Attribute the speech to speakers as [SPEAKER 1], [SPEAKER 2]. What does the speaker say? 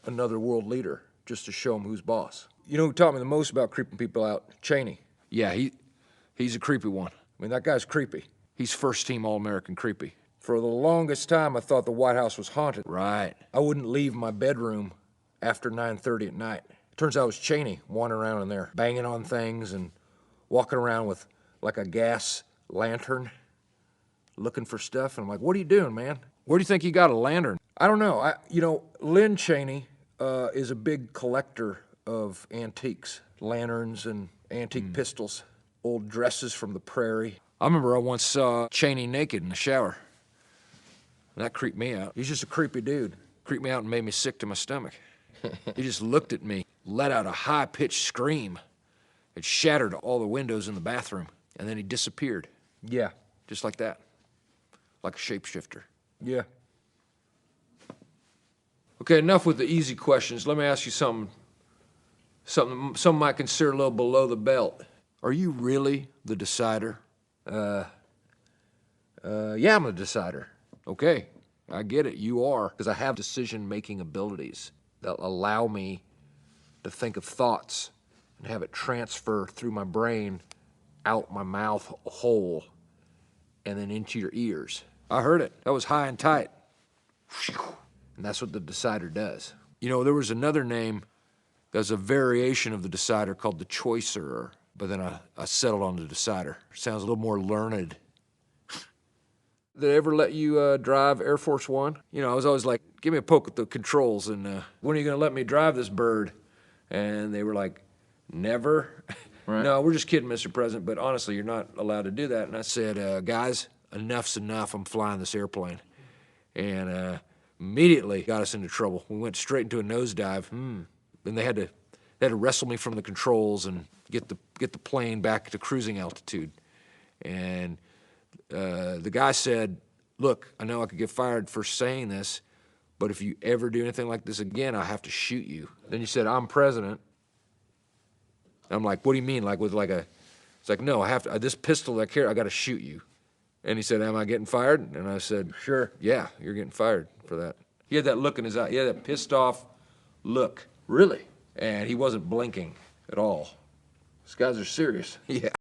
[SPEAKER 1] another world leader just to show him who's boss. You know who taught me the most about creeping people out? Cheney. Yeah, he's a creepy one. I mean, that guy's creepy. He's first team All-American creepy. For the longest time, I thought the White House was haunted. Right. I wouldn't leave my bedroom after 9:30 at night. Turns out it was Cheney wandering around in there, banging on things and walking around with like a gas lantern, looking for stuff. And I'm like, what are you doing, man? Where do you think you got a lantern? I don't know. Lynn Cheney is a big collector of antiques, lanterns and antique pistols, old dresses from the prairie. I remember I once saw Cheney naked in the shower. That creeped me out. He's just a creepy dude. Creeped me out and made me sick to my stomach. He just looked at me, let out a high-pitched scream. It shattered all the windows in the bathroom, and then he disappeared. Yeah. Just like that. Like a shapeshifter. Yeah. Okay, enough with the easy questions. Let me ask you something some might consider a little below the belt. Are you really the decider? Yeah, I'm a decider. Okay, I get it, you are. Because I have decision-making abilities that allow me to think of thoughts and have it transfer through my brain, out my mouth hole, and then into your ears. I heard it. That was high and tight. And that's what the decider does. You know, there was another name that's a variation of the decider called the choicerer, but then I settled on the decider. Sounds a little more learned. Did they ever let you drive Air Force One? You know, I was always like, give me a poke at the controls, and when are you gonna let me drive this bird? And they were like, never. Right. No, we're just kidding, Mr. President, but honestly, you're not allowed to do that. And I said, guys, enough's enough, I'm flying this airplane. And immediately got us into trouble. We went straight into a nosedive. And they had to wrestle me from the controls and get the plane back to cruising altitude. And the guy said, look, I know I could get fired for saying this, but if you ever do anything like this again, I have to shoot you. Then you said, I'm president. I'm like, what do you mean? Like with it's like, no, I have to, this pistol that I carry, I got to shoot you. And he said, am I getting fired? And I said, sure. Yeah, you're getting fired for that. He had that look in his eye. He had that pissed off look. Really? And he wasn't blinking at all. These guys are serious. Yeah.